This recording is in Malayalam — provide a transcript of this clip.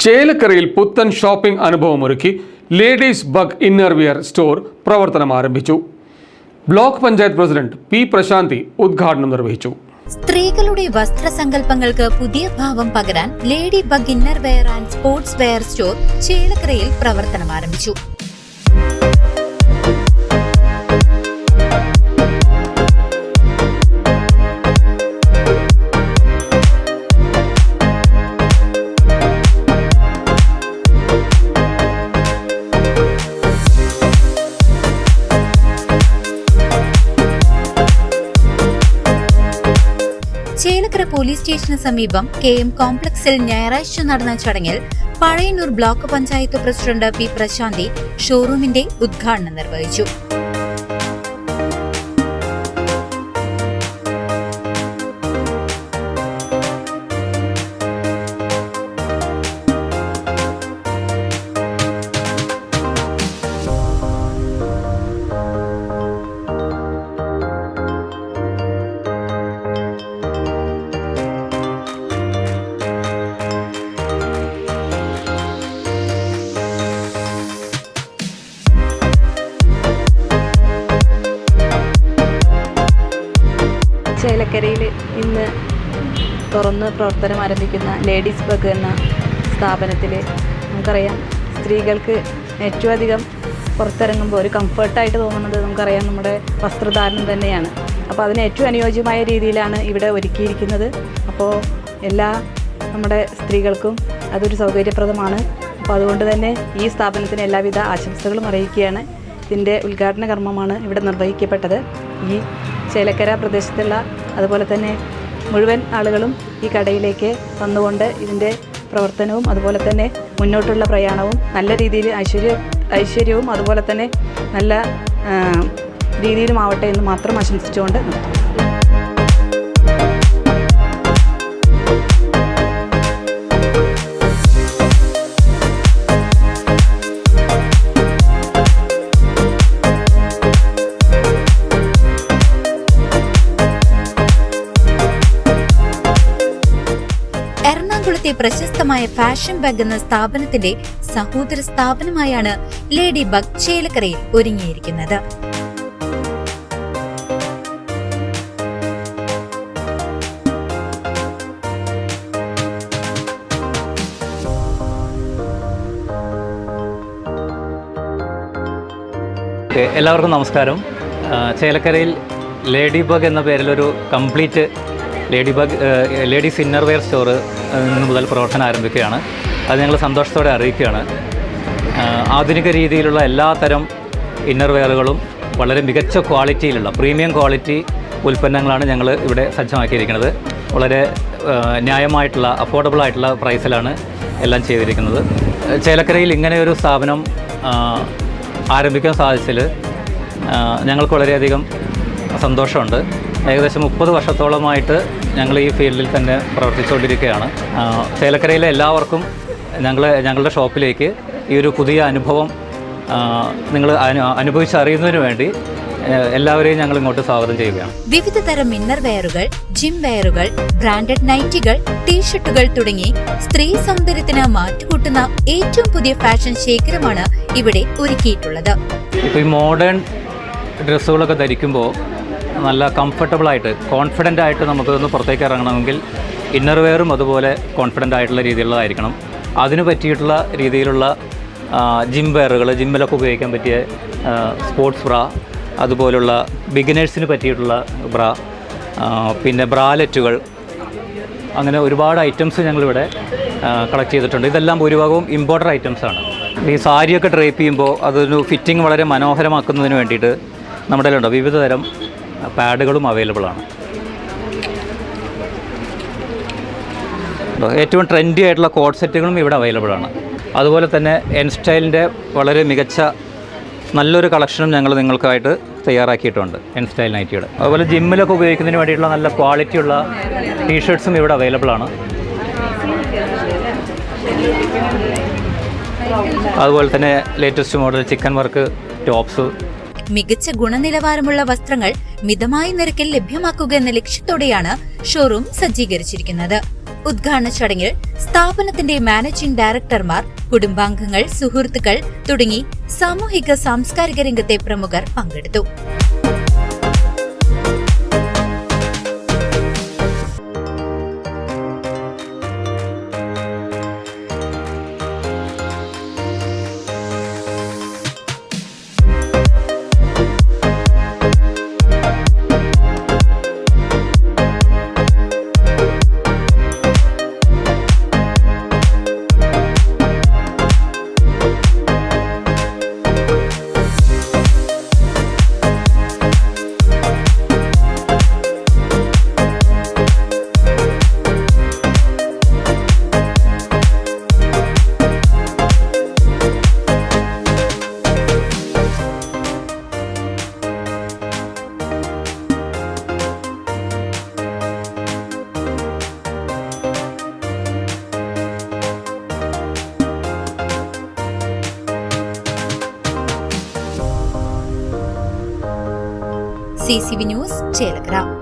ചേലക്കരയിൽ പുത്തൻ ഷോപ്പിംഗ് അനുഭവമൊരുക്കി ലേഡീസ് ബഗ് ഇന്നർവിയർ സ്റ്റോർ പ്രവർത്തനം ആരംഭിച്ചു. Block panchayat president P Prashanthi ഉദ്ഘാടനം നിർവഹിച്ചു. സ്ത്രീകളുടെ വസ്ത്രസങ്കല്പങ്ങൾക്ക് പുതിയ ഭാവം പകരാൻ lady bug innerwear and sports wear store ചേലക്കരയിൽ പ്രവർത്തനം ആരംഭിച്ചു. ചേലക്കര പോലീസ് സ്റ്റേഷന് സമീപം KM കോംപ്ലക്സിൽ ഞായറാഴ്ച നടന്ന ചടങ്ങിൽ Pazhayannur block panchayat president P Prashanthi ഷോറൂമിന്റെ ഉദ്ഘാടനം നിർവഹിച്ചു. ചേലക്കരയിൽ ഇന്ന് തുറന്ന് പ്രവർത്തനം ആരംഭിക്കുന്ന ലേഡീസ് ബഗ് എന്ന സ്ഥാപനത്തിൽ നമുക്കറിയാം, സ്ത്രീകൾക്ക് ഏറ്റവും അധികം പുറത്തിറങ്ങുമ്പോൾ ഒരു കംഫർട്ടായിട്ട് തോന്നുന്നത് നമുക്കറിയാം നമ്മുടെ വസ്ത്രധാരണം തന്നെയാണ്. അപ്പോൾ അതിന് ഏറ്റവും അനുയോജ്യമായ രീതിയിലാണ് ഇവിടെ ഒരുക്കിയിരിക്കുന്നത്. അപ്പോൾ എല്ലാ നമ്മുടെ സ്ത്രീകൾക്കും അതൊരു സൗകര്യപ്രദമാണ്. അപ്പോൾ അതുകൊണ്ട് തന്നെ ഈ സ്ഥാപനത്തിന് എല്ലാവിധ ആശംസകളും അറിയിക്കുകയാണ്. ഇതിൻ്റെ ഉദ്ഘാടന കർമ്മമാണ് ഇവിടെ നിർവഹിക്കപ്പെട്ടത്. ഈ ചേലക്കര പ്രദേശത്തുള്ള അതുപോലെ തന്നെ മുഴുവൻ ആളുകളും ഈ കടയിലേക്ക് വന്നുകൊണ്ട് ഇതിൻ്റെ പ്രവർത്തനവും അതുപോലെ തന്നെ മുന്നോട്ടുള്ള പ്രയാണവും നല്ല രീതിയിൽ ഐശ്വര്യവും അതുപോലെ തന്നെ നല്ല രീതിയിലുമാവട്ടെ എന്ന് മാത്രം ആശംസിച്ചുകൊണ്ട് നിർത്തുന്നു. എറണാകുളത്തെ പ്രശസ്തമായ ഫാഷൻ ബഗ് എന്ന സ്ഥാപനത്തിന്റെ സഹോദര സ്ഥാപനമായാണ് ലേഡി ബഗ് ചേലക്കരയിൽ ഒരുങ്ങിയിരിക്കുന്നത്. എല്ലാവർക്കും നമസ്കാരം. ചേലക്കരയിൽ ലേഡി ബഗ് എന്ന പേരിലൊരു കംപ്ലീറ്റ് ലേഡീസ് ഇന്നർവെയർ സ്റ്റോർ ഇന്ന് മുതൽ പ്രവർത്തനം ആരംഭിക്കുകയാണ്. അത് ഞങ്ങൾ സന്തോഷത്തോടെ അറിയിക്കുകയാണ്. ആധുനിക രീതിയിലുള്ള എല്ലാ തരം ഇന്നർവെയറുകളും വളരെ മികച്ച ക്വാളിറ്റിയിലുള്ള പ്രീമിയം ക്വാളിറ്റി ഉൽപ്പന്നങ്ങളാണ് ഞങ്ങൾ ഇവിടെ സജ്ജമാക്കിയിരിക്കുന്നത്. വളരെ ന്യായമായിട്ടുള്ള അഫോർഡബിൾ ആയിട്ടുള്ള പ്രൈസിലാണ് എല്ലാം ചെയ്തിരിക്കുന്നത്. ചേലക്കരയിൽ ഇങ്ങനെയൊരു സ്ഥാപനം ആരംഭിക്കാൻ സാധിച്ചതിൽ ഞങ്ങൾക്ക് വളരെയധികം സന്തോഷമുണ്ട്. ഏകദേശം 30 വർഷത്തോളമായിട്ട് ഞങ്ങൾ ഈ ഫീൽഡിൽ തന്നെ പ്രവർത്തിച്ചുകൊണ്ടിരിക്കുകയാണ്. ചേലക്കരയിലെ എല്ലാവർക്കും ഞങ്ങളുടെ ഷോപ്പിലേക്ക് ഈ ഒരു പുതിയ അനുഭവം നിങ്ങൾ അനുഭവിച്ചറിയുന്നതിന് വേണ്ടി എല്ലാവരെയും ഞങ്ങൾ ഇങ്ങോട്ട് സ്വാഗതം ചെയ്യുകയാണ്. വിവിധ തരം ഇന്നർ വെയറുകൾ, ജിം വെയറുകൾ, ബ്രാൻഡഡ് നൈറ്റികൾ, ടീഷർട്ടുകൾ തുടങ്ങി സ്ത്രീ സൗന്ദര്യത്തിന് മാറ്റുകൂട്ടുന്ന ഏറ്റവും പുതിയ ഫാഷൻ ശേഖരമാണ് ഇവിടെ ഒരുക്കിയിട്ടുള്ളത്. ഇപ്പോൾ ഈ മോഡേൺ ഡ്രസ്സുകളൊക്കെ ധരിക്കുമ്പോൾ നല്ല കംഫർട്ടബിളായിട്ട് കോൺഫിഡൻ്റ് ആയിട്ട് നമുക്കൊന്ന് പുറത്തേക്ക് ഇറങ്ങണമെങ്കിൽ ഇന്നർ വെയറും അതുപോലെ കോൺഫിഡൻ്റ് ആയിട്ടുള്ള രീതിയിലുള്ളതായിരിക്കണം. അതിന് പറ്റിയിട്ടുള്ള രീതിയിലുള്ള ജിം വെയറുകൾ, ജിമ്മിലൊക്കെ ഉപയോഗിക്കാൻ പറ്റിയ സ്പോർട്സ് ബ്രാ, അതുപോലുള്ള ബിഗിനേഴ്സിന് പറ്റിയിട്ടുള്ള ബ്രാ, പിന്നെ ബ്രാലറ്റുകൾ, അങ്ങനെ ഒരുപാട് ഐറ്റംസ് ഞങ്ങളിവിടെ കളക്ട് ചെയ്തിട്ടുണ്ട്. ഇതെല്ലാം ഭൂരിഭാഗവും ഇമ്പോർട്ടഡ് ഐറ്റംസാണ്. ഈ സാരിയൊക്കെ ഡ്രേപ്പ് ചെയ്യുമ്പോൾ അതൊരു ഫിറ്റിംഗ് വളരെ മനോഹരമാക്കുന്നതിന് വേണ്ടിയിട്ട് നമ്മുടെ കയ്യിലുണ്ട് വിവിധ തരം പാഡുകളും അവൈലബിൾ ആണ്. ഏറ്റവും ട്രെൻഡി ആയിട്ടുള്ള കോഡ് സെറ്റുകളും ഇവിടെ അവൈലബിൾ ആണ്. അതുപോലെ തന്നെ എൻ സ്റ്റൈലിൻ്റെ വളരെ മികച്ച നല്ലൊരു കളക്ഷനും ഞങ്ങൾ നിങ്ങൾക്കായിട്ട് തയ്യാറാക്കിയിട്ടുണ്ട്. എൻ സ്റ്റൈൽ നൈറ്റിയുടെ അതുപോലെ ജിമ്മിലൊക്കെ ഉപയോഗിക്കുന്നതിന് വേണ്ടിയിട്ടുള്ള നല്ല ക്വാളിറ്റിയുള്ള ടീഷർട്ട്സും ഇവിടെ അവൈലബിൾ ആണ്. അതുപോലെ തന്നെ latest model chicken work tops. മികച്ച ഗുണനിലവാരമുള്ള വസ്ത്രങ്ങൾ മിതമായ നിരക്കിൽ ലഭ്യമാക്കുക എന്ന ലക്ഷ്യത്തോടെയാണ് ഷോറൂം സജ്ജീകരിച്ചിരിക്കുന്നത്. ഉദ്ഘാടന ചടങ്ങിൽ സ്ഥാപനത്തിന്റെ മാനേജിംഗ് ഡയറക്ടർമാർ, കുടുംബാംഗങ്ങൾ, സുഹൃത്തുക്കൾ തുടങ്ങി സാമൂഹിക സാംസ്കാരിക രംഗത്തെ പ്രമുഖർ പങ്കെടുത്തു. CCV news Chelakkara.